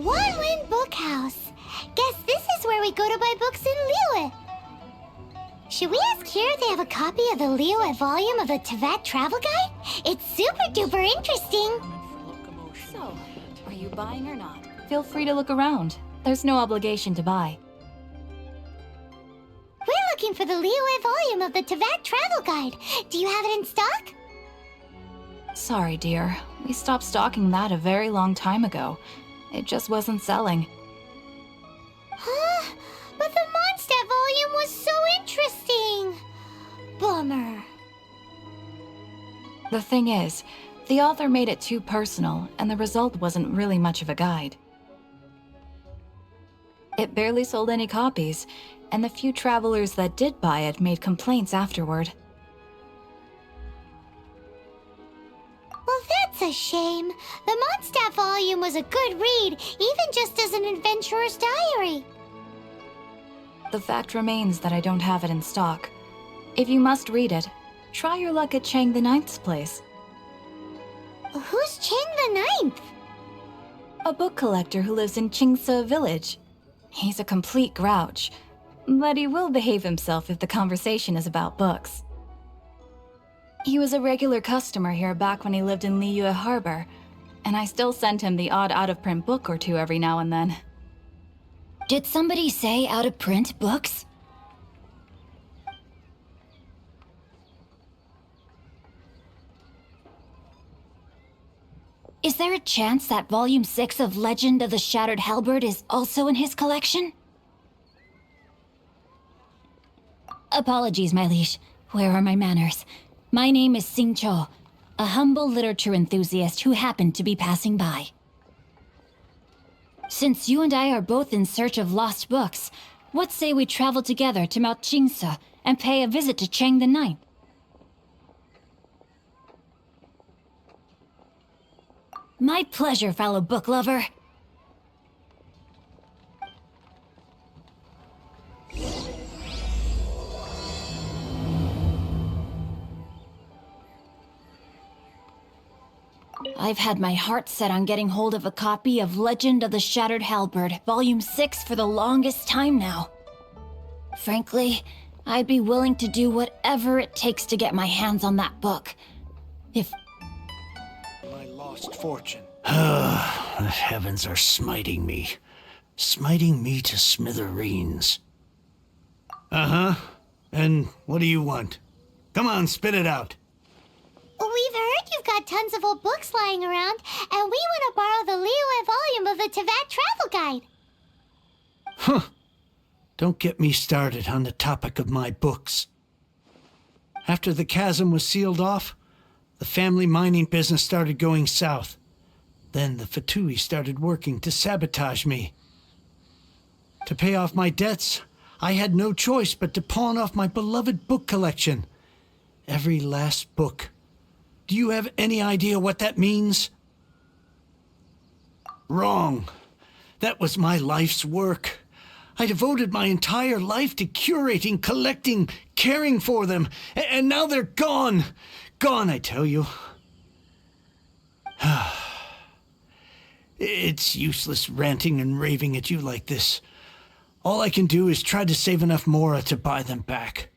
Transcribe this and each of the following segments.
One Win Bookhouse. Guess this is where we go to buy books in Liyue. Should we ask here if they have a copy of the Liyue volume of the Teyvat Travel Guide? It's super duper interesting. So, are you buying or not? Feel free to look around. There's no obligation to buy. We're looking for the Liyue volume of the Teyvat Travel Guide. Do you have it in stock? Sorry, dear. We stopped stocking that a very long time ago. It just wasn't selling. Huh? But the Mondstadt volume was so interesting. Bummer. The thing is, the author made it too personal, and the result wasn't really much of a guide. It barely sold any copies, and the few travelers that did buy it made complaints afterward. Well, that's a shame. The Mondstadt volume was a good read, even just as an adventurer's diary. The fact remains that I don't have it in stock. If you must read it, try your luck at Chang the Ninth's place. Who's Chang the Ninth? A book collector who lives in Xingqius village. He's a complete grouch, but he will behave himself if the conversation is about books. He was a regular customer here back when he lived in Liyue Harbor, and I still send him the odd out-of-print book or two every now and then. Did somebody say out-of-print books? Is there a chance that Volume 6 of Legend of the Shattered Halberd is also in his collection? Apologies, my liege. Where are my manners? My name is Xingqius, a humble literature enthusiast who happened to be passing by. Since you and I are both in search of lost books, what say we travel together to Mount Xingqius and pay a visit to Chang the Ninth? My pleasure, fellow book lover. I've had my heart set on getting hold of a copy of Legend of the Shattered Halberd, Volume 6 for the longest time now. Frankly, I'd be willing to do whatever it takes to get my hands on that book. If... My lost fortune. The heavens are smiting me. Smiting me to smithereens. Uh-huh. And what do you want? Come on, spit it out. We've heard you've got tons of old books lying around, and we want to borrow the Liyue volume of the Teyvat Travel Guide. Huh. Don't get me started on the topic of my books. After the chasm was sealed off, the family mining business started going south. Then the Fatui started working to sabotage me. To pay off my debts, I had no choice but to pawn off my beloved book collection. Every last book. Do you have any idea what that means? Wrong. That was my life's work. I devoted my entire life to curating, collecting, caring for them, and now they're gone. Gone, I tell you. It's useless ranting and raving at you like this. All I can do is try to save enough Mora to buy them back.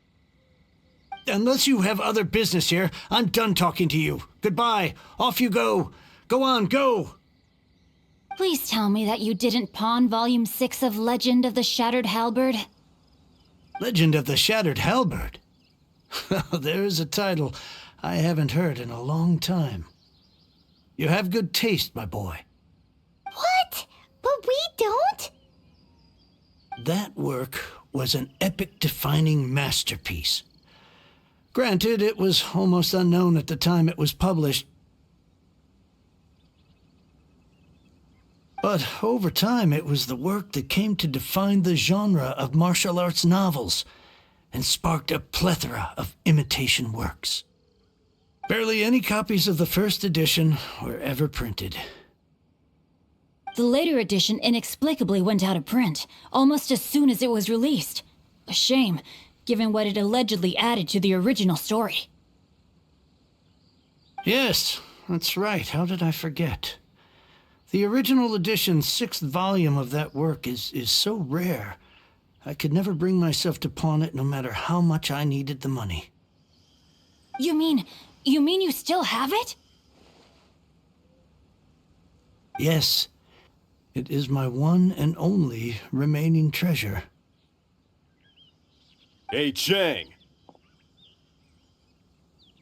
Unless you have other business here, I'm done talking to you. Goodbye. Off you go. Go on, go. Please tell me that you didn't pawn Volume 6 of Legend of the Shattered Halberd. Legend of the Shattered Halberd? There's a title I haven't heard in a long time. You have good taste, my boy. What? But we don't? That work was an epic-defining masterpiece. Granted, it was almost unknown at the time it was published. But over time, it was the work that came to define the genre of martial arts novels and sparked a plethora of imitation works. Barely any copies of the first edition were ever printed. The later edition inexplicably went out of print, almost as soon as it was released. A shame, given what it allegedly added to the original story. Yes, that's right. How did I forget? The original edition's 6th volume of that work is so rare. I could never bring myself to pawn it no matter how much I needed the money. You mean you still have it? Yes, it is my one and only remaining treasure. Hey, Chang!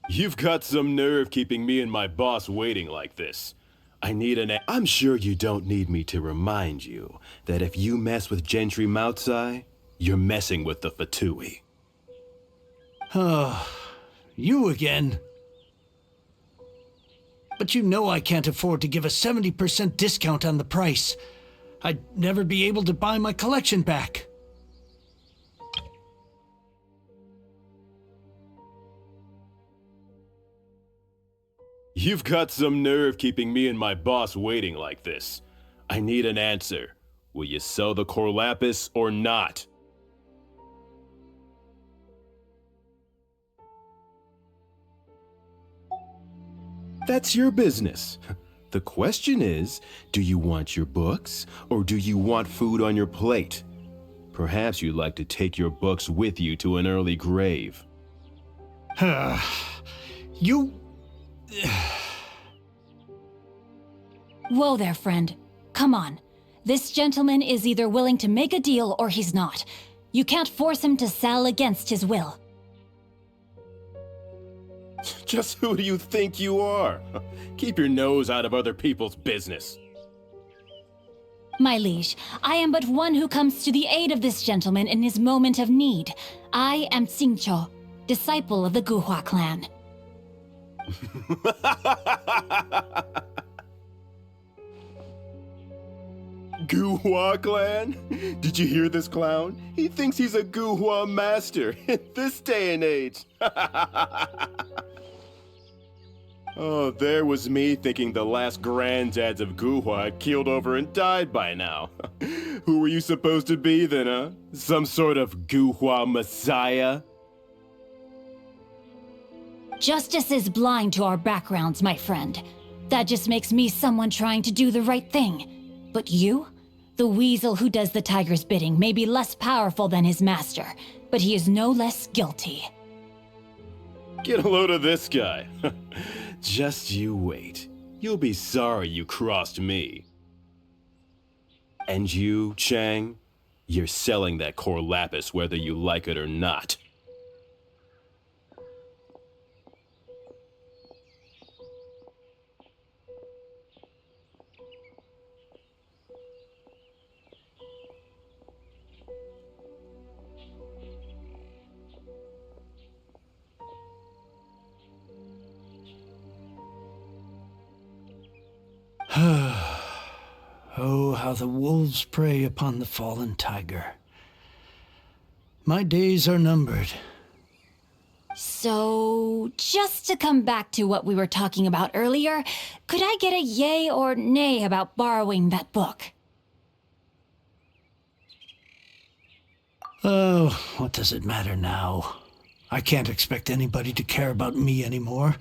You've got some nerve keeping me and my boss waiting like this. I'm sure you don't need me to remind you that if you mess with Gentry Moutsai, you're messing with the Fatui. Oh, you again. But you know I can't afford to give a 70% discount on the price. I'd never be able to buy my collection back. You've got some nerve keeping me and my boss waiting like this. I need an answer. Will you sell the Corlapis or not? That's your business. The question is, do you want your books or do you want food on your plate? Perhaps you'd like to take your books with you to an early grave. You... Whoa there, friend. Come on. This gentleman is either willing to make a deal or he's not. You can't force him to sell against his will. Just who do you think you are? Keep your nose out of other people's business. My liege, I am but one who comes to the aid of this gentleman in his moment of need. I am Xingqius, disciple of the Guhua clan. Guhua clan? Did you hear this clown? He thinks he's a Guhua master in this day and age. Oh, there was me thinking the last granddads of Guhua had keeled over and died by now. Who were you supposed to be then, huh? Some sort of Guhua messiah? Justice is blind to our backgrounds, my friend. That just makes me someone trying to do the right thing. But you? The weasel who does the tiger's bidding may be less powerful than his master, but he is no less guilty. Get a load of this guy. Just you wait. You'll be sorry you crossed me. And you, Chang, you're selling that Corlapis whether you like it or not. Oh, how the wolves prey upon the fallen tiger. My days are numbered. So, just to come back to what we were talking about earlier, could I get a yay or nay about borrowing that book? Oh, what does it matter now? I can't expect anybody to care about me anymore.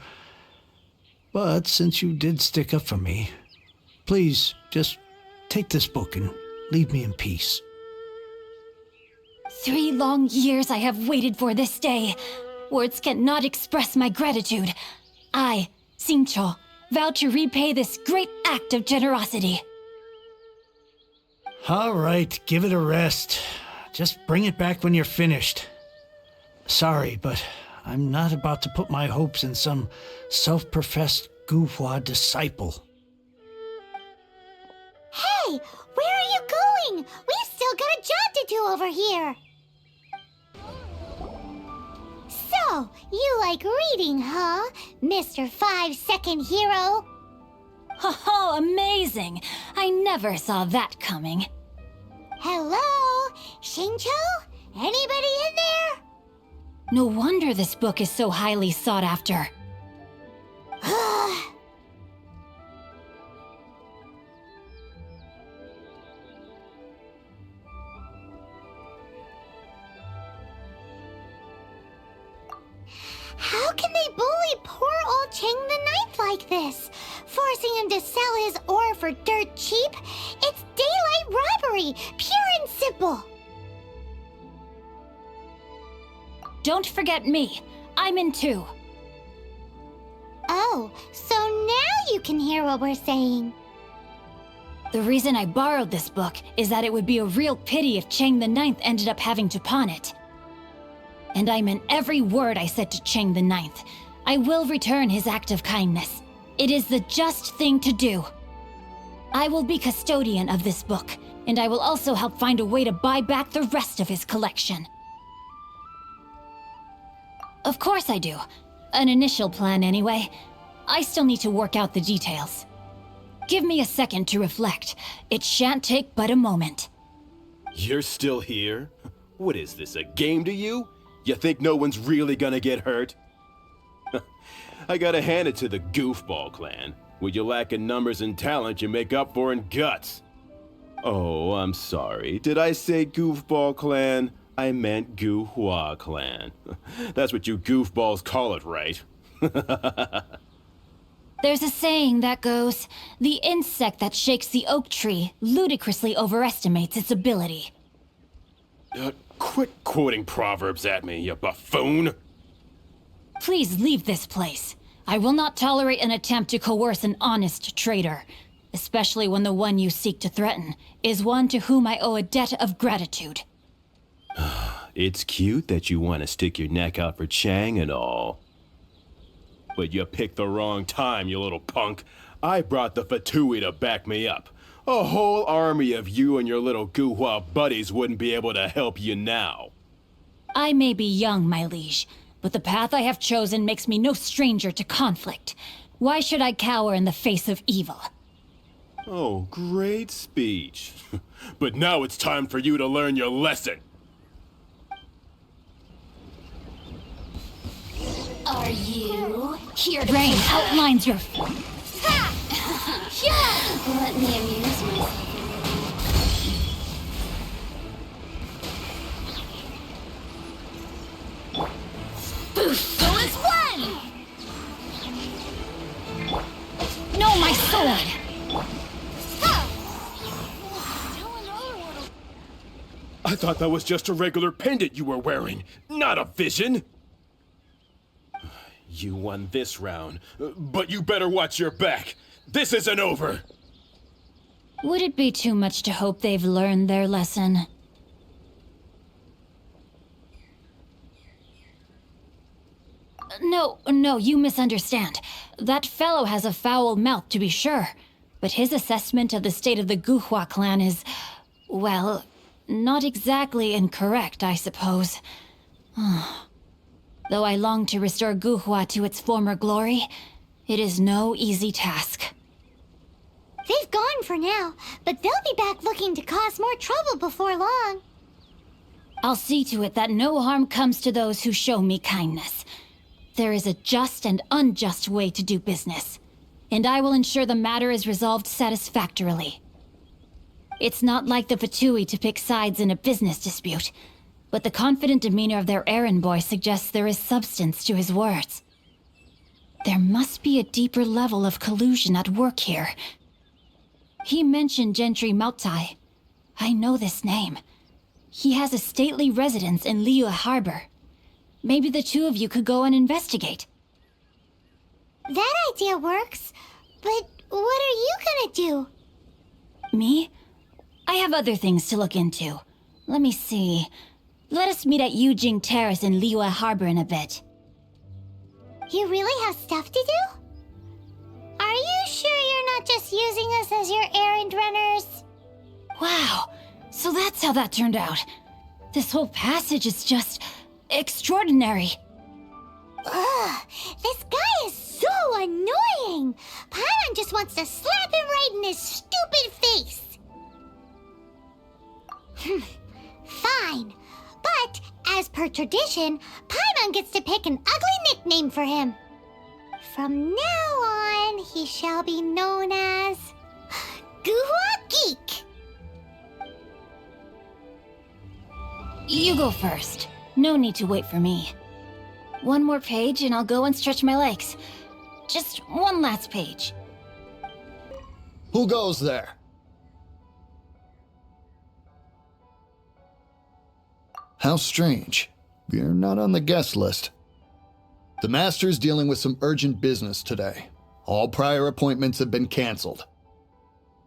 But since you did stick up for me, please just take this book and leave me in peace. 3 long years I have waited for this day. Words cannot express my gratitude. I, Xingqius, vow to repay this great act of generosity. All right, give it a rest. Just bring it back when you're finished. Sorry, but I'm not about to put my hopes in some self-professed Guhua disciple. Hey, where are you going? We've still got a job to do over here. So, you like reading, huh, Mr. 5-second hero? Oh, amazing! I never saw that coming. Hello? Xingqius? Anybody in there? No wonder this book is so highly sought after. How can they bully poor old Chang the Ninth like this? forcing him to sell his ore for dirt cheap. It's daylight robbery, pure and simple. Don't forget me. I'm in too. Oh, so now you can hear what we're saying. The reason I borrowed this book is that it would be a real pity if Chang the Ninth ended up having to pawn it. And I meant every word I said to Chang the Ninth. I will return his act of kindness. It is the just thing to do. I will be custodian of this book, and I will also help find a way to buy back the rest of his collection. Of course I do. An initial plan anyway. I still need to work out the details. Give me a second to reflect. It shan't take but a moment. You're still here? What is this, a game to you? You think no one's really gonna get hurt? I gotta hand it to the Goofball clan. What you lack in numbers and talent, you make up for in guts. Oh, I'm sorry. Did I say Goofball clan? I meant Guhua clan. That's what you goofballs call it, right? There's a saying that goes, the insect that shakes the oak tree ludicrously overestimates its ability. Quit quoting proverbs at me, you buffoon! Please leave this place. I will not tolerate an attempt to coerce an honest trader, especially when the one you seek to threaten is one to whom I owe a debt of gratitude. It's cute that you want to stick your neck out for Chang and all. But you picked the wrong time, you little punk. I brought the Fatui to back me up. A whole army of you and your little Guhua buddies wouldn't be able to help you now. I may be young, my liege, but the path I have chosen makes me no stranger to conflict. Why should I cower in the face of evil? Oh, great speech. But now it's time for you to learn your lesson. Are you here to Rain outlines your... Let me amuse myself. So is one! No, my sword! I thought that was just a regular pendant you were wearing, not a vision. You won this round, but you better watch your back. This isn't over. Would it be too much to hope they've learned their lesson? No, you misunderstand. That fellow has a foul mouth, to be sure. But his assessment of the state of the Guhua clan is, well, not exactly incorrect, I suppose. Though I long to restore Guhua to its former glory, it is no easy task. They've gone for now, but they'll be back looking to cause more trouble before long. I'll see to it that no harm comes to those who show me kindness. There is a just and unjust way to do business, and I will ensure the matter is resolved satisfactorily. It's not like the Fatui to pick sides in a business dispute, but the confident demeanor of their errand boy suggests there is substance to his words. There must be a deeper level of collusion at work here. He mentioned Gentry Mautai. I know this name. He has a stately residence in Liyue Harbor. Maybe the two of you could go and investigate. That idea works, but what are you gonna do? Me? I have other things to look into. Let me see. Let us meet at Yujing Terrace in Liyue Harbor in a bit. You really have stuff to do? Are you sure you're not just using us as your errand runners? Wow, so that's how that turned out. This whole passage is just extraordinary. Ugh, this guy is so annoying! Paimon just wants to slap him right in his stupid face! Fine, but as per tradition, Paimon gets to pick an ugly nickname for him. From now on, he shall be known as Guhua Geek. You go first. No need to wait for me. One more page and I'll go and stretch my legs. Just one last page. Who goes there? How strange. You're not on the guest list. The Master's dealing with some urgent business today. All prior appointments have been canceled.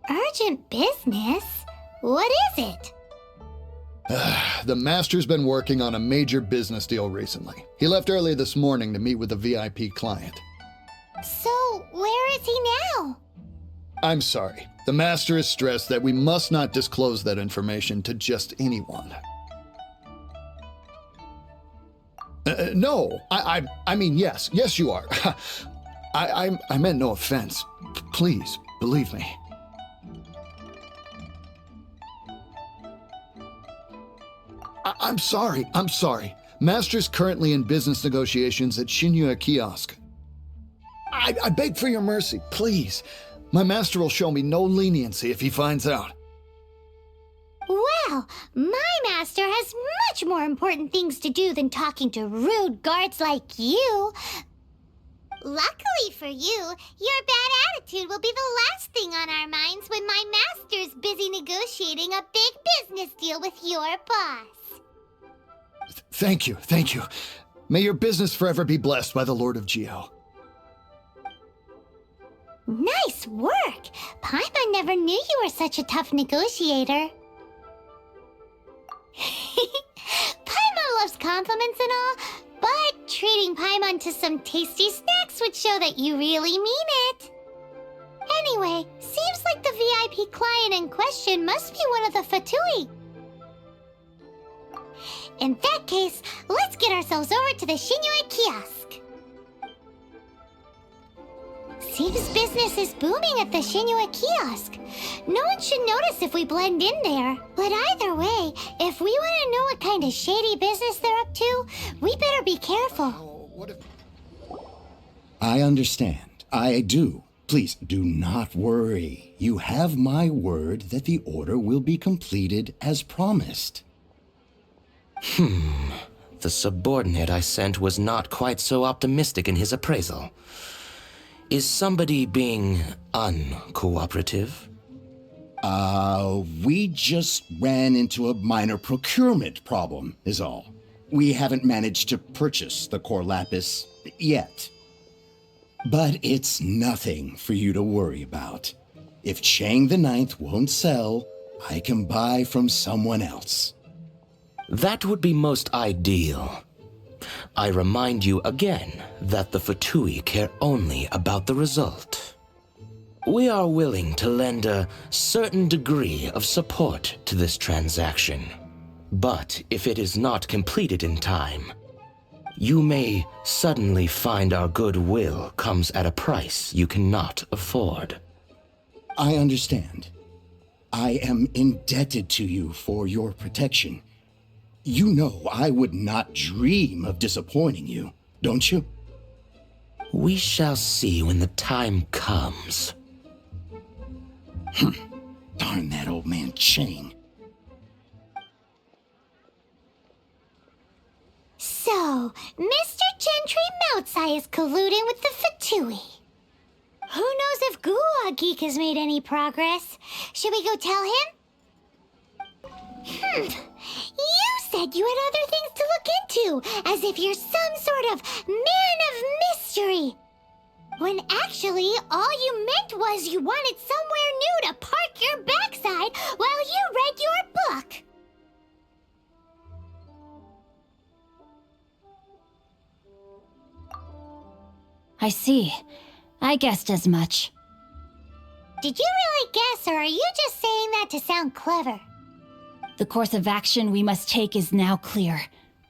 Urgent business? What is it? The Master's been working on a major business deal recently. He left early this morning to meet with a VIP client. So, where is he now? I'm sorry. The Master is stressed that we must not disclose that information to just anyone. No, I mean, yes, you are. I meant no offense. Please, believe me. I'm sorry. Master's currently in business negotiations at Xingqius Kiosk. I beg for your mercy, please. My master will show me no leniency if he finds out. Well, my master has much more important things to do than talking to rude guards like you. Luckily for you, your bad attitude will be the last thing on our minds when my master's busy negotiating a big business deal with your boss. Thank you. May your business forever be blessed by the Lord of Geo. Nice work! Paimon never knew you were such a tough negotiator. Paimon loves compliments and all, but treating Paimon to some tasty snacks would show that you really mean it. Anyway, seems like the VIP client in question must be one of the Fatui. In that case, let's get ourselves over to the Xingqius Kiosk. Seems business is booming at the Xingqius Kiosk. No one should notice if we blend in there. But either way, if we want to know what kind of shady business they're up to, we better be careful. I understand. I do. Please do not worry. You have my word that the order will be completed as promised. The subordinate I sent was not quite so optimistic in his appraisal. Is somebody being uncooperative? We just ran into a minor procurement problem, is all. We haven't managed to purchase the core lapis yet. But it's nothing for you to worry about. If Chang the Ninth won't sell, I can buy from someone else. That would be most ideal. I remind you again that the Fatui care only about the result. We are willing to lend a certain degree of support to this transaction. But if it is not completed in time, you may suddenly find our goodwill comes at a price you cannot afford. I understand. I am indebted to you for your protection. You know I would not dream of disappointing you, don't you? We shall see when the time comes. Darn that old man Chang. So, Mr. Gentry Moutsai is colluding with the Fatui. Who knows if Guwa Geek has made any progress? Should we go tell him? You said you had other things to look into, as if you're some sort of man of mystery. When actually, all you meant was you wanted somewhere new to park your backside while you read your book. I see. I guessed as much. Did you really guess, or are you just saying that to sound clever? The course of action we must take is now clear.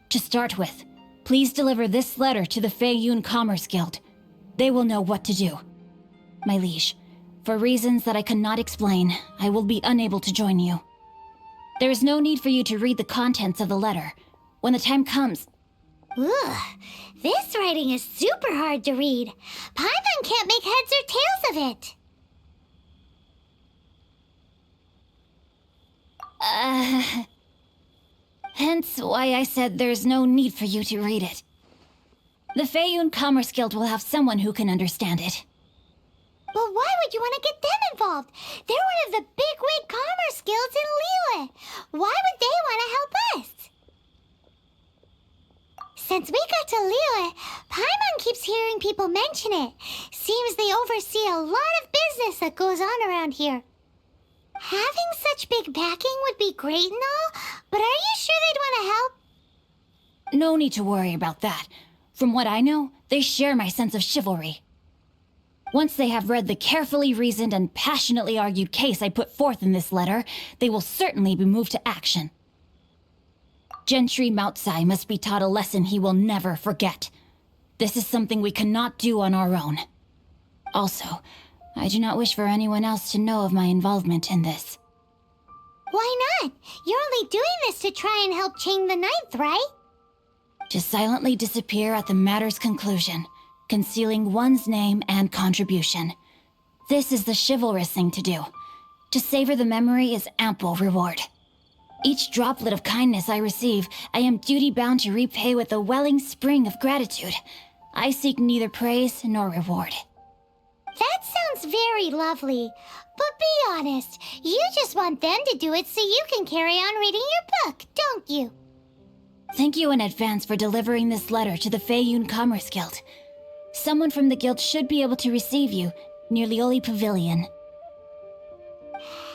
To start with, please deliver this letter to the Feiyun Commerce Guild. They will know what to do. My liege, for reasons that I cannot explain, I will be unable to join you. There is no need for you to read the contents of the letter. When the time comes... Ugh, this writing is super hard to read. Paimon can't make heads or tails of it. Hence why I said there's no need for you to read it. The Feiyun Commerce Guild will have someone who can understand it. But why would you want to get them involved? They're one of the bigwig commerce guilds in Liyue. Why would they want to help us? Since we got to Liyue, Paimon keeps hearing people mention it. Seems they oversee a lot of business that goes on around here. Having such big backing would be great and all, but are you sure they'd want to help? No need to worry about that. From what I know, they share my sense of chivalry. Once they have read the carefully reasoned and passionately argued case I put forth in this letter, they will certainly be moved to action. Gentry Moutsai must be taught a lesson he will never forget. This is something we cannot do on our own. Also, I do not wish for anyone else to know of my involvement in this. Why not? You're only doing this to try and help Chang the Ninth, right? To silently disappear at the matter's conclusion, concealing one's name and contribution. This is the chivalrous thing to do. To savor the memory is ample reward. Each droplet of kindness I receive, I am duty-bound to repay with a welling spring of gratitude. I seek neither praise nor reward. That sounds very lovely. But be honest, you just want them to do it so you can carry on reading your book, don't you? Thank you in advance for delivering this letter to the Feiyun Commerce Guild. Someone from the guild should be able to receive you near Lioli Pavilion.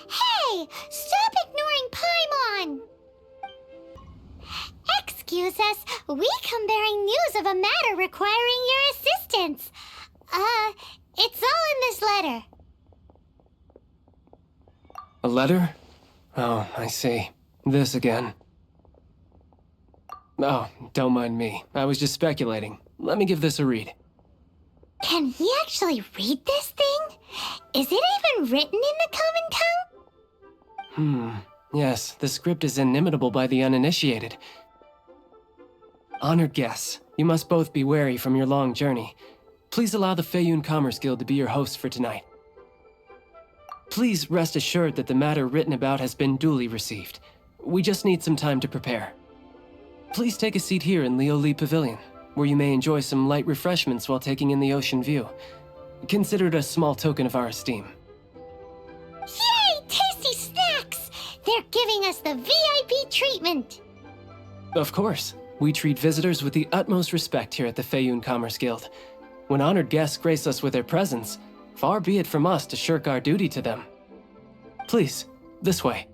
Hey! Stop ignoring Paimon! Excuse us, we come bearing news of a matter requiring your assistance. It's all in this letter. A letter? Oh, I see. This again. Oh, don't mind me. I was just speculating. Let me give this a read. Can he actually read this thing? Is it even written in the common tongue? Yes, the script is inimitable by the uninitiated. Honored guests, you must both be wary from your long journey. Please allow the Feiyun Commerce Guild to be your host for tonight. Please rest assured that the matter written about has been duly received. We just need some time to prepare. Please take a seat here in Lioli Pavilion, where you may enjoy some light refreshments while taking in the ocean view. Consider it a small token of our esteem. Yay! Tasty snacks! They're giving us the VIP treatment! Of course. We treat visitors with the utmost respect here at the Feiyun Commerce Guild. When honored guests grace us with their presence, far be it from us to shirk our duty to them. Please, this way.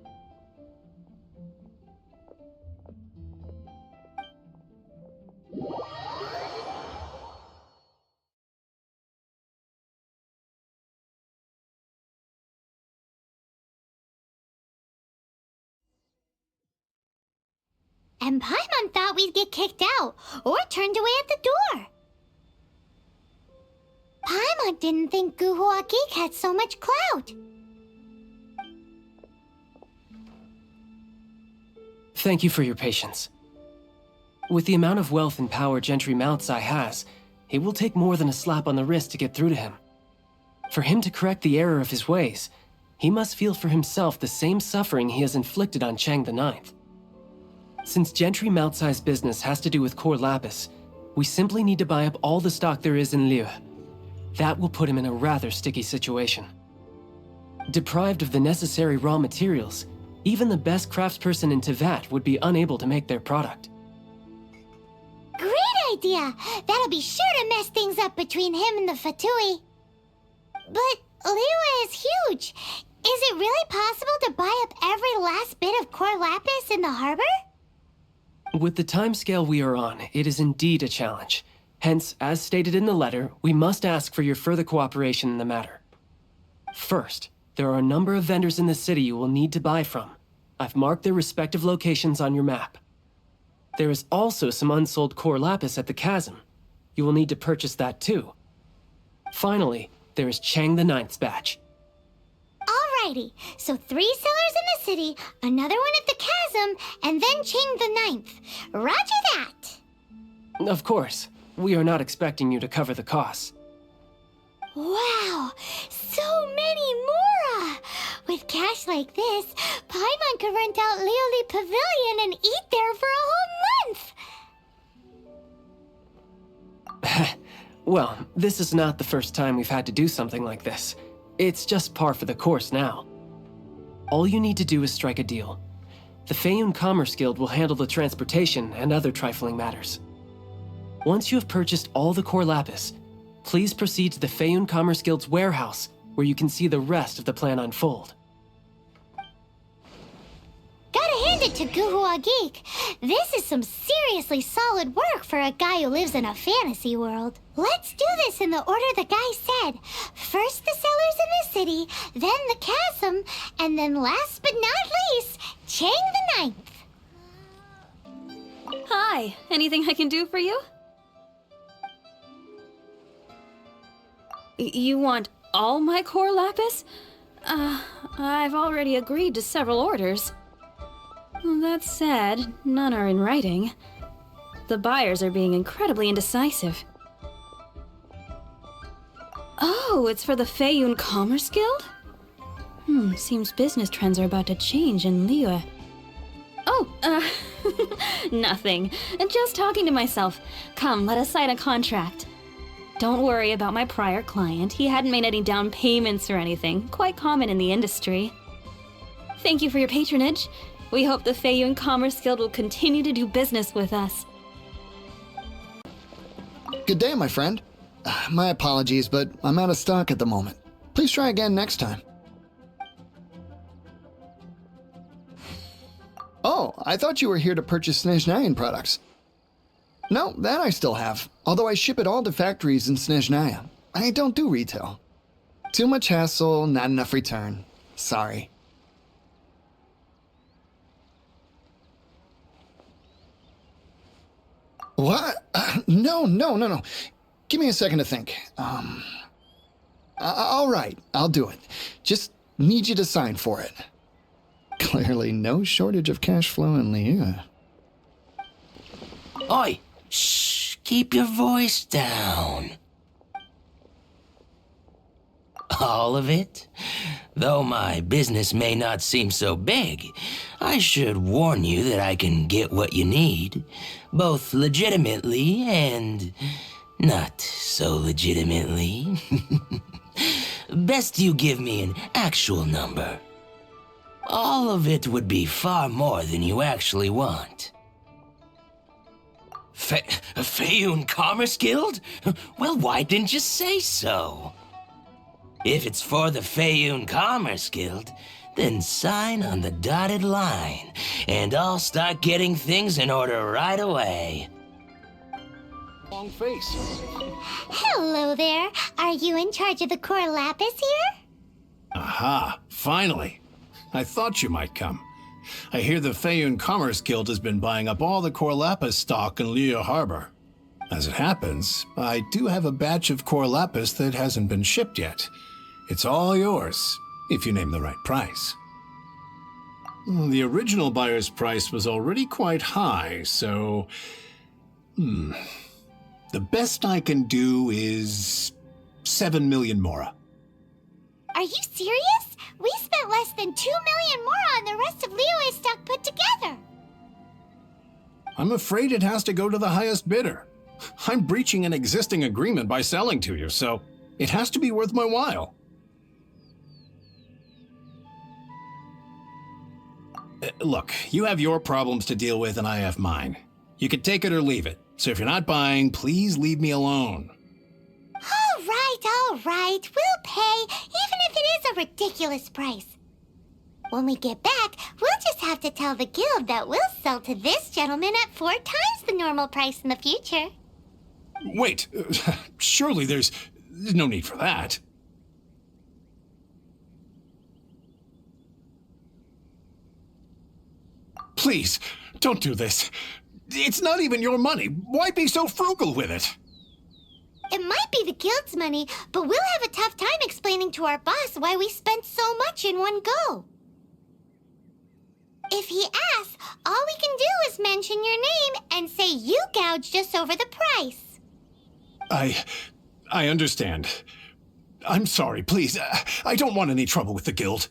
And Paimon thought we'd get kicked out, or turned away at the door. Paimon didn't think Guhua Geek had so much clout. Thank you for your patience. With the amount of wealth and power Gentry Moutsai has, it will take more than a slap on the wrist to get through to him. For him to correct the error of his ways, he must feel for himself the same suffering he has inflicted on Chang the Ninth. Since Gentry Moutsai's business has to do with core lapis, we simply need to buy up all the stock there is in Liyue. That will put him in a rather sticky situation. Deprived of the necessary raw materials, even the best craftsperson in Tevat would be unable to make their product. Great idea! That'll be sure to mess things up between him and the Fatui. But Liyue is huge. Is it really possible to buy up every last bit of core lapis in the harbor? With the timescale we are on, it is indeed a challenge. Hence, as stated in the letter, we must ask for your further cooperation in the matter. First, there are a number of vendors in the city you will need to buy from. I've marked their respective locations on your map. There is also some unsold core lapis at the chasm. You will need to purchase that too. Finally, there is Chang the Ninth's batch. Alrighty, so 3 sellers in the city, another one at the chasm, and then Chang the Ninth. Roger that! Of course, we are not expecting you to cover the costs. Wow, so many more! With cash like this, Paimon could rent out Lioli Pavilion and eat there for a whole month! Well, this is not the first time we've had to do something like this. It's just par for the course now. All you need to do is strike a deal. The Feiyun Commerce Guild will handle the transportation and other trifling matters. Once you have purchased all the core lapis, please proceed to the Feiyun Commerce Guild's warehouse, where you can see the rest of the plan unfold. Gotta hand it to Guhua Geek. This is some seriously solid work for a guy who lives in a fantasy world. Let's do this in the order the guy said. First the cellars in the city, then the chasm, and then last but not least, Chang the Ninth. Hi, anything I can do for you? You want all my core lapis? I've already agreed to several orders. That said, none are in writing. The buyers are being incredibly indecisive. Oh, it's for the Feiyun Commerce Guild? Seems business trends are about to change in Liyue. Oh, nothing. Just talking to myself. Come, let us sign a contract. Don't worry about my prior client. He hadn't made any down payments or anything. Quite common in the industry. Thank you for your patronage. We hope the Feiyun Commerce Guild will continue to do business with us. Good day, my friend. My apologies, but I'm out of stock at the moment. Please try again next time. Oh, I thought you were here to purchase Snezhnayan products. No, that I still have, although I ship it all to factories in Snezhnaya. I don't do retail. Too much hassle, not enough return. Sorry. What? No. Give me a second to think. All right, I'll do it. Just need you to sign for it. Clearly no shortage of cash flow in Liyue. Oi! Shh! Keep your voice down. All of it? Though my business may not seem so big, I should warn you that I can get what you need, both legitimately and not so legitimately. Best you give me an actual number. All of it would be far more than you actually want. Feiyun Commerce Guild? Well, why didn't you say so? If it's for the Feiyun Commerce Guild, then sign on the dotted line, and I'll start getting things in order right away. Long face. Hello there. Are you in charge of the core lapis here? Aha, finally. I thought you might come. I hear the Feiyun Commerce Guild has been buying up all the core lapis stock in Liyue Harbor. As it happens, I do have a batch of core lapis that hasn't been shipped yet. It's all yours, if you name the right price. The original buyer's price was already quite high, so... The best I can do is 7 million mora. Are you serious? We spent less than 2 million more on the rest of Liyue's stock put together. I'm afraid it has to go to the highest bidder. I'm breaching an existing agreement by selling to you, so it has to be worth my while. Look, you have your problems to deal with and I have mine. You can take it or leave it. So if you're not buying, please leave me alone. All right. We'll pay, even if it is a ridiculous price. When we get back, we'll just have to tell the guild that we'll sell to this gentleman at 4 times the normal price in the future. Wait, surely there's no need for that. Please, don't do this. It's not even your money. Why be so frugal with it? It might be the guild's money, but we'll have a tough time explaining to our boss why we spent so much in one go. If he asks, all we can do is mention your name and say you gouged us over the price. I understand. I'm sorry, please. I don't want any trouble with the guild.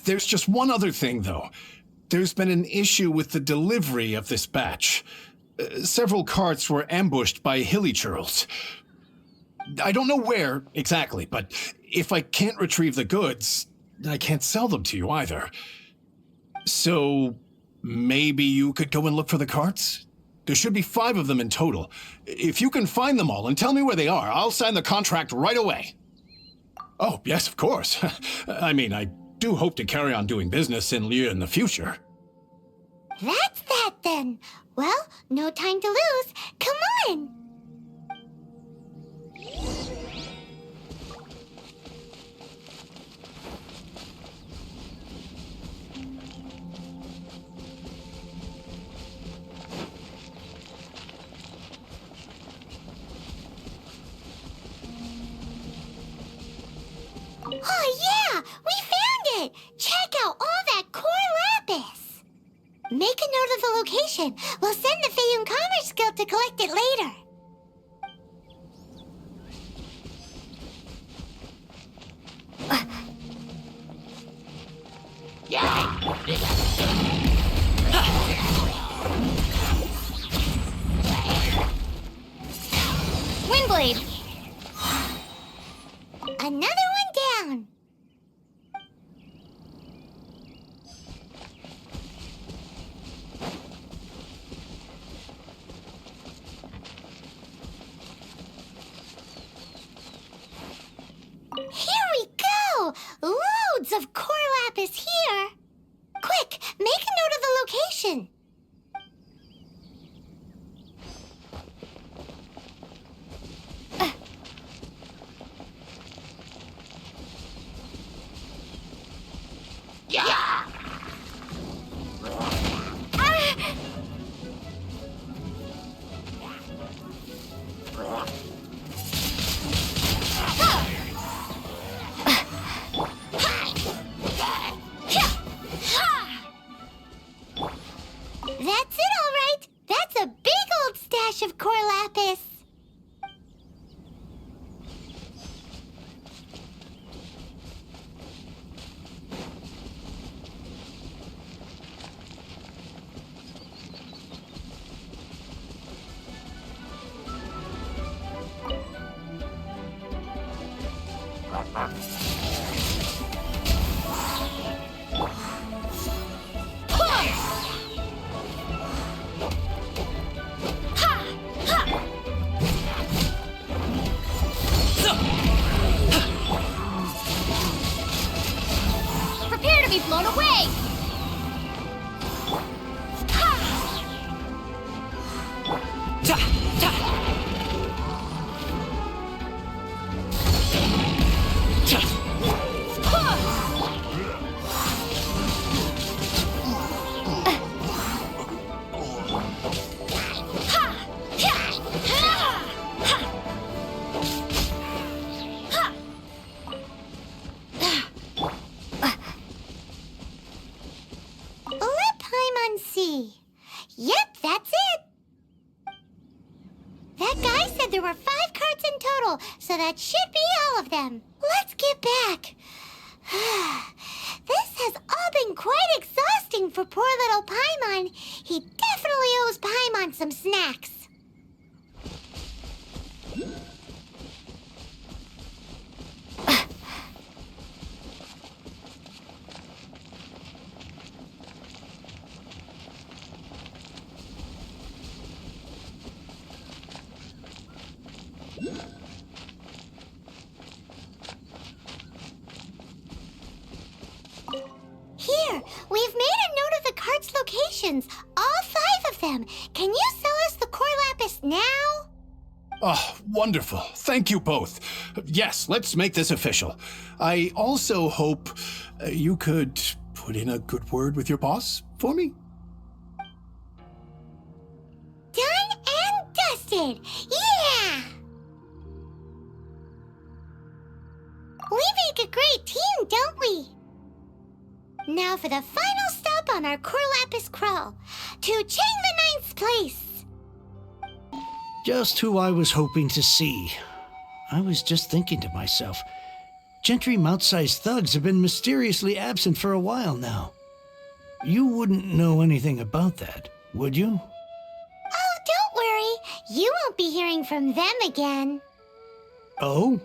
There's just one other thing, though. There's been an issue with the delivery of this batch. Several carts were ambushed by hilly churls. I don't know where exactly, but if I can't retrieve the goods, I can't sell them to you either. So maybe you could go and look for the carts? There should be 5 of them in total. If you can find them all and tell me where they are, I'll sign the contract right away. Oh, yes, of course. I mean, I do hope to carry on doing business in Liyue in the future. That's that then. Well, no time to lose. Come on! Oh yeah! We found it! Check out all that core lapis! Make a note of the location. We'll send the Fayun Commerce Guild to collect it later. Windblade! Another one down. Here we go! Loads of core lapis here! Quick, make a note of the location. That's it, all right. That's a big old stash of core lapis. Prepare to be blown away! Yep, that's it. That guy said there were 5 carts in total, so that should be all of them. Let's get back. This has all been quite exhausting for poor little Paimon. He definitely owes Paimon some snacks. Here, we've made a note of the cart's locations, all 5 of them. Can you sell us the core lapis now? Oh, wonderful. Thank you both. Yes, let's make this official. I also hope you could put in a good word with your boss for me. Done and dusted. Yeah! We make a great team, don't we? Now for the final stop on our core lapis crawl, to Chang the 9th's place. Just who I was hoping to see. I was just thinking to myself, gentry mouth-sized thugs have been mysteriously absent for a while now. You wouldn't know anything about that, would you? Oh, don't worry. You won't be hearing from them again. Oh?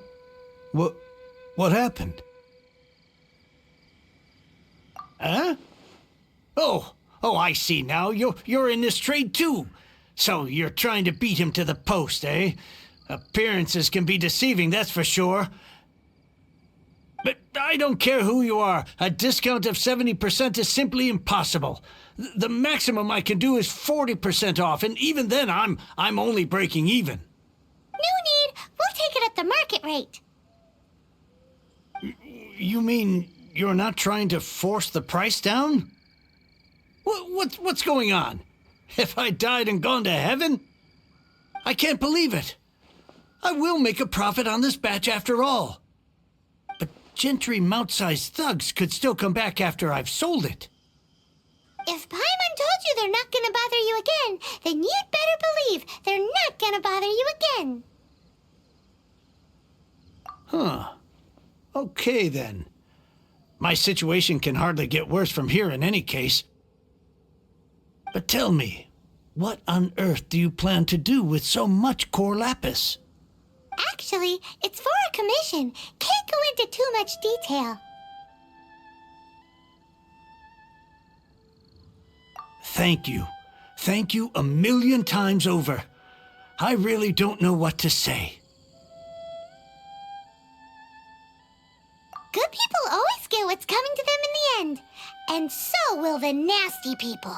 What happened? Huh? Oh, I see now. You're in this trade too. So you're trying to beat him to the post, eh? Appearances can be deceiving, that's for sure. But I don't care who you are. A discount of 70% is simply impossible. The maximum I can do is 40% off, and even then I'm only breaking even. No need. We'll take it at the market rate. You mean you're not trying to force the price down? What's going on? Have I died and gone to heaven? I can't believe it. I will make a profit on this batch after all. But gentry mount-sized thugs could still come back after I've sold it. If Paimon told you they're not gonna bother you again, then you'd better believe they're not gonna bother you again. Huh. Okay, then. My situation can hardly get worse from here in any case. But tell me, what on earth do you plan to do with so much core lapis? Actually, it's for a commission. Can't go into too much detail. Thank you. Thank you a million times over. I really don't know what to say. Good people always get what's coming to them in the end. And so will the nasty people.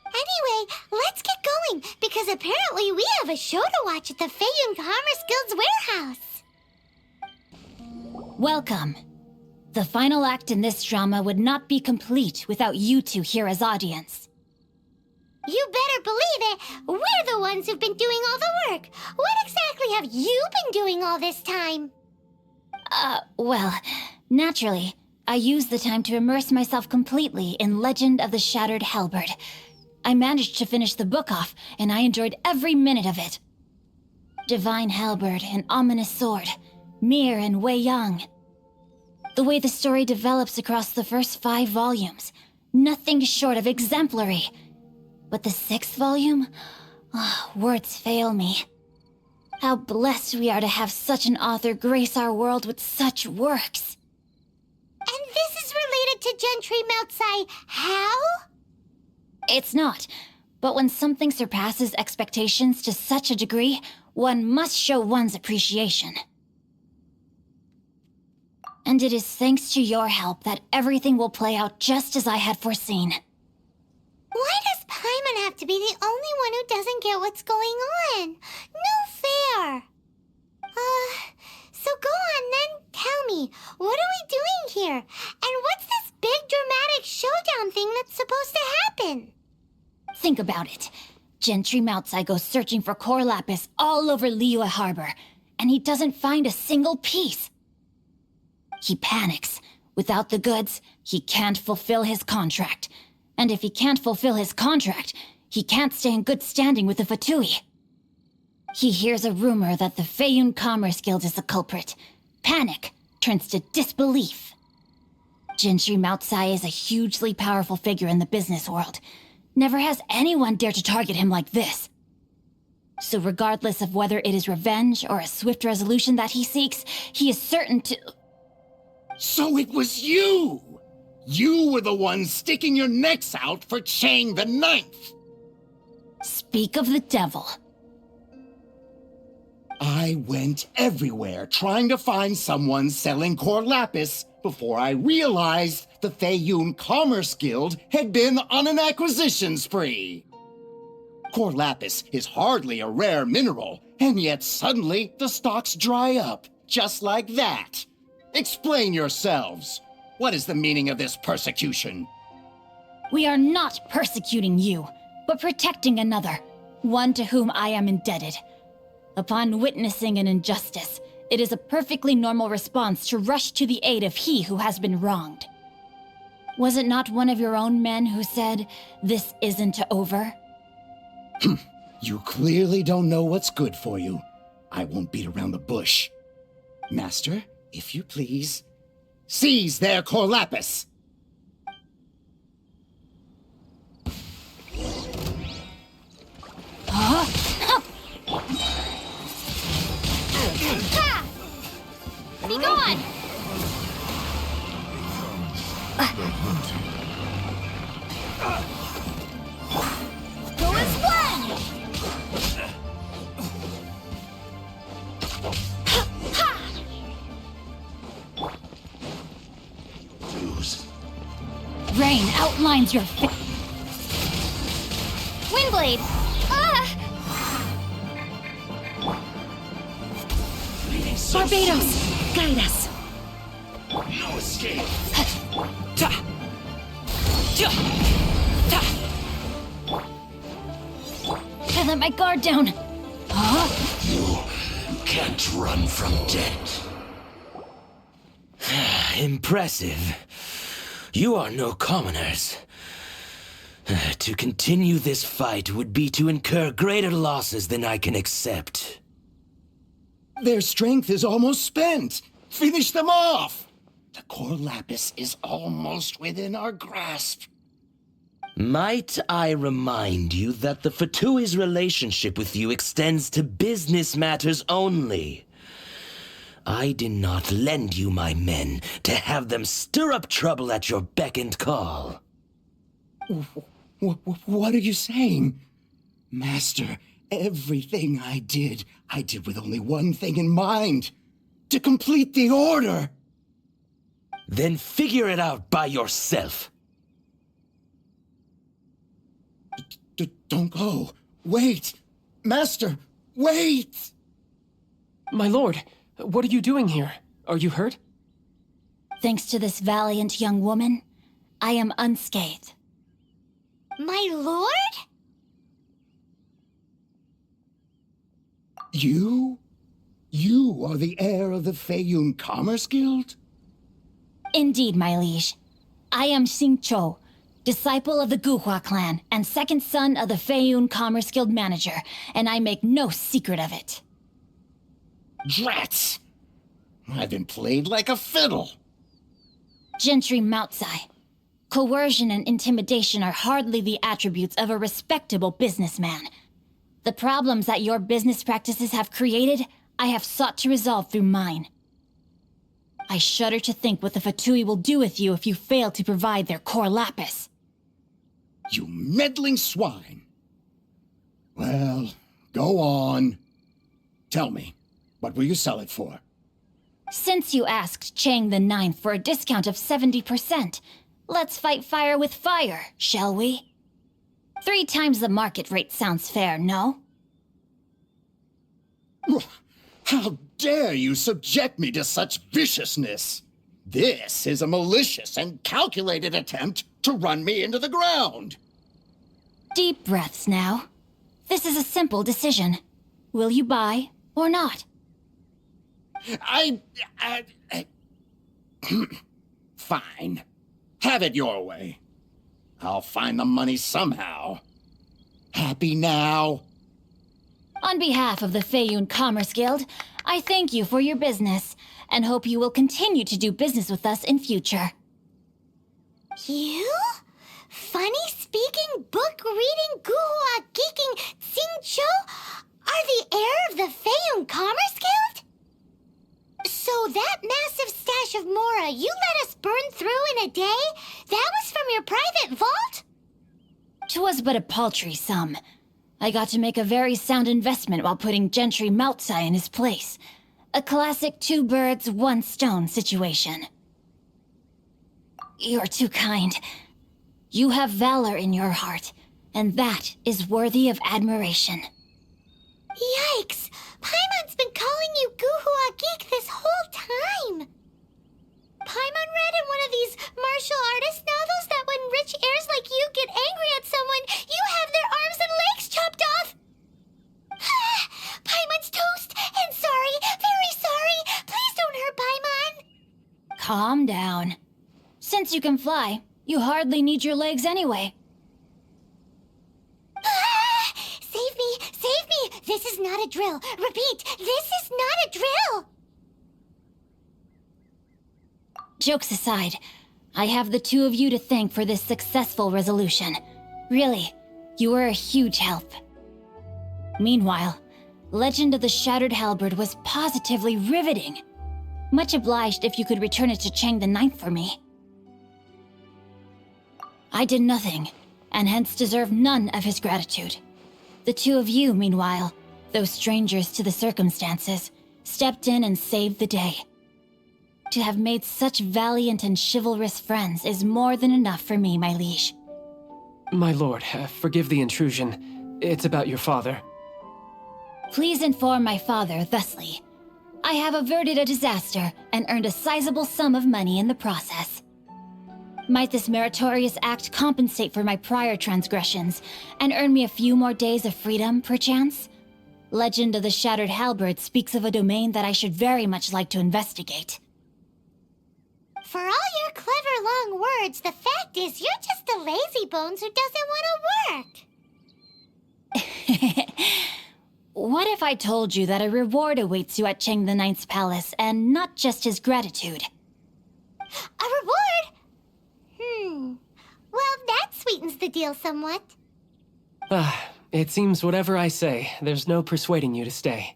Anyway, let's get going, because apparently we have a show to watch at the Feiyun Commerce Guild's warehouse. Welcome. The final act in this drama would not be complete without you two here as audience. You better believe it. We're the ones who've been doing all the work. What exactly have you been doing all this time? Well, naturally, I used the time to immerse myself completely in Legend of the Shattered Halberd. I managed to finish the book off, and I enjoyed every minute of it. Divine Halberd, an ominous sword, Mir and Wei Yang. The way the story develops across the first 5 volumes, nothing short of exemplary. But the 6th volume? Words fail me. How blessed we are to have such an author grace our world with such works. And this is related to Gentry Moutsai how? It's not. But when something surpasses expectations to such a degree, one must show one's appreciation. And it is thanks to your help that everything will play out just as I had foreseen. Why does Paimon have to be the only one who doesn't get what's going on? No fair. So go on then, tell me, what are we doing here? And what's this big dramatic showdown thing that's supposed to happen? Think about it. Gentry Moutsai goes searching for core lapis all over Liyue Harbor, and he doesn't find a single piece. He panics. Without the goods, he can't fulfill his contract. And if he can't fulfill his contract, he can't stay in good standing with the Fatui. He hears a rumor that the Feiyun Commerce Guild is the culprit. Panic turns to disbelief. Gentry Moutsai is a hugely powerful figure in the business world. Never has anyone dared to target him like this. So regardless of whether it is revenge or a swift resolution that he seeks, he is certain to... So it was you! You were the one sticking your necks out for Chang the Ninth! Speak of the devil. I went everywhere trying to find someone selling core lapis before I realized the Feiyun Commerce Guild had been on an acquisition spree. Core lapis is hardly a rare mineral, and yet suddenly the stocks dry up, just like that. Explain yourselves. What is the meaning of this persecution? We are not persecuting you, but protecting another, one to whom I am indebted. Upon witnessing an injustice, it is a perfectly normal response to rush to the aid of he who has been wronged. Was it not one of your own men who said, "This isn't over"? You clearly don't know what's good for you. I won't beat around the bush. Master, if you please, seize their core lapis! Huh? Go as one! Rain outlines your face. Windblade! Ah! Barbados, guide us. No escape. I let my guard down. You can't run from death. Impressive. You are no commoners. To continue this fight would be to incur greater losses than I can accept. Their strength is almost spent. Finish them off! The core lapis is almost within our grasp. Might I remind you that the Fatui's relationship with you extends to business matters only? I did not lend you my men to have them stir up trouble at your beck and call. What are you saying? Master, everything I did with only one thing in mind. To complete the order. Then figure it out by yourself. Don't go. Wait. Master, wait! My lord, what are you doing here? Are you hurt? Thanks to this valiant young woman, I am unscathed. My lord? You? You are the heir of the Feiyun Commerce Guild? Indeed, my liege. I am Xingqius, disciple of the Guhua clan and second son of the Feiyun Commerce Guild manager, and I make no secret of it. Drats! I've been played like a fiddle. Gentry Moutsai. Coercion and intimidation are hardly the attributes of a respectable businessman. The problems that your business practices have created, I have sought to resolve through mine. I shudder to think what the Fatui will do with you if you fail to provide their core lapis. You meddling swine. Well, go on. Tell me, what will you sell it for? Since you asked Chang the Ninth for a discount of 70%, let's fight fire with fire, shall we? 3 times the market rate sounds fair, no? How dare you subject me to such viciousness? This is a malicious and calculated attempt to run me into the ground. Deep breaths now. This is a simple decision. Will you buy or not? Fine. Have it your way. I'll find the money somehow. Happy now? On behalf of the Feiyun Commerce Guild, I thank you for your business and hope you will continue to do business with us in future. You? Funny-speaking, book-reading, guhua geeking Xingqius are the heir of the Feiyun Commerce Guild? So that massive stash of Mora you let us burn through in a day, that was from your private vault? 'Twas but a paltry sum. I got to make a very sound investment while putting Gentry Moutsai in his place. A classic 2 birds, 1 stone situation. You're too kind. You have valor in your heart, and that is worthy of admiration. Yikes! Paimon's been calling you Guhua Geek this whole time! Paimon read in one of these martial artist novels that when rich heirs like you get angry at someone, you have their arms and legs chopped off! Paimon's toast! And sorry, very sorry! Please don't hurt Paimon! Calm down. Since you can fly, you hardly need your legs anyway. Save me! Save me! This is not a drill! Repeat, this is not a drill! Jokes aside, I have the 2 of you to thank for this successful resolution. Really, you were a huge help. Meanwhile, Legend of the Shattered Halberd was positively riveting. Much obliged if you could return it to Chang the Ninth for me. I did nothing, and hence deserve none of his gratitude. The two of you, meanwhile, though strangers to the circumstances, stepped in and saved the day. To have made such valiant and chivalrous friends is more than enough for me, my liege. My lord, forgive the intrusion. It's about your father. Please inform my father thusly. I have averted a disaster and earned a sizable sum of money in the process. Might this meritorious act compensate for my prior transgressions and earn me a few more days of freedom, perchance? Legend of the Shattered Halberd speaks of a domain that I should very much like to investigate. For all your clever long words, the fact is you're just a lazybones who doesn't want to work. What if I told you that a reward awaits you at Cheng the Ninth's palace, and not just his gratitude? A reward? Well, that sweetens the deal somewhat. It seems whatever I say, there's no persuading you to stay.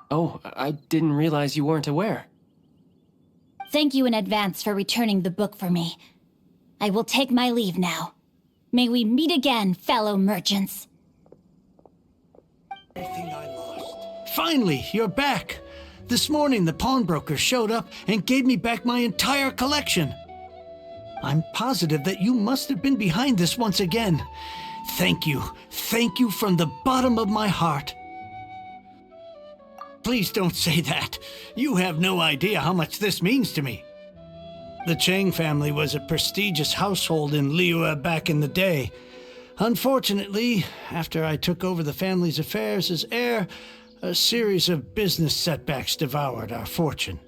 Oh, I didn't realize you weren't aware. Thank you in advance for returning the book for me. I will take my leave now. May we meet again, fellow merchants. Everything I lost. Finally, you're back. This morning, the pawnbroker showed up and gave me back my entire collection. I'm positive that you must have been behind this once again. Thank you. Thank you from the bottom of my heart. Please don't say that. You have no idea how much this means to me. The Chang family was a prestigious household in Liyue back in the day. Unfortunately, after I took over the family's affairs as heir, a series of business setbacks devoured our fortune.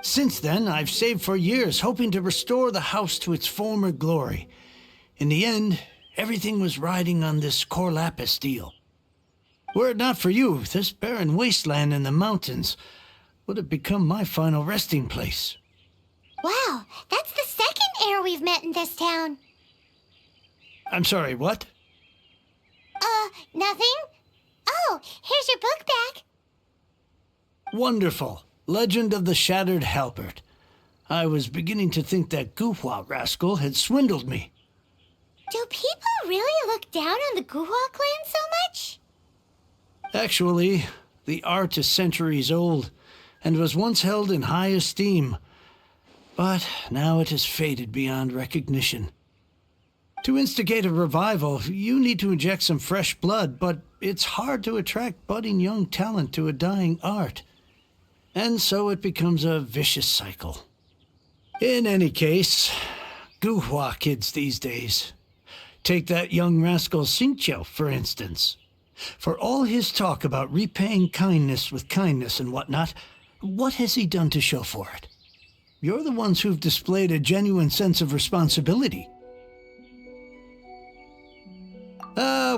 Since then, I've saved for years, hoping to restore the house to its former glory. In the end, everything was riding on this core lapis deal. Were it not for you, this barren wasteland in the mountains would have become my final resting place. Wow, that's the second heir we've met in this town. I'm sorry, what? Nothing? Oh, here's your book back. Wonderful. Legend of the Shattered Halberd. I was beginning to think that Guhua rascal had swindled me. Do people really look down on the Guhua clan so much? Actually, the art is centuries old and was once held in high esteem. But now it has faded beyond recognition. To instigate a revival, you need to inject some fresh blood, but it's hard to attract budding young talent to a dying art. And so it becomes a vicious cycle. In any case, Guhua kids these days. Take that young rascal Xingqius, for instance. For all his talk about repaying kindness with kindness and whatnot, what has he done to show for it? You're the ones who've displayed a genuine sense of responsibility.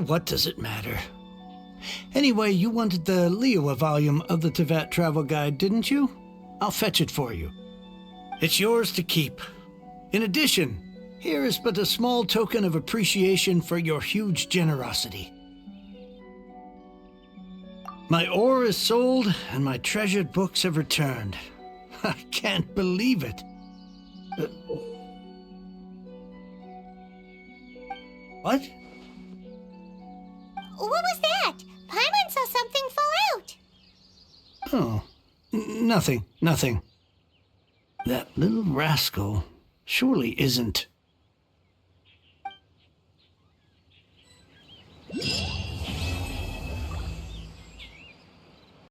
What does it matter? Anyway, you wanted the Liyue volume of the Teyvat Travel Guide, didn't you? I'll fetch it for you. It's yours to keep. In addition, here is but a small token of appreciation for your huge generosity. My ore is sold, and my treasured books have returned. I can't believe it. What? What was that? Paimon saw something fall out. Oh, nothing. That little rascal surely isn't...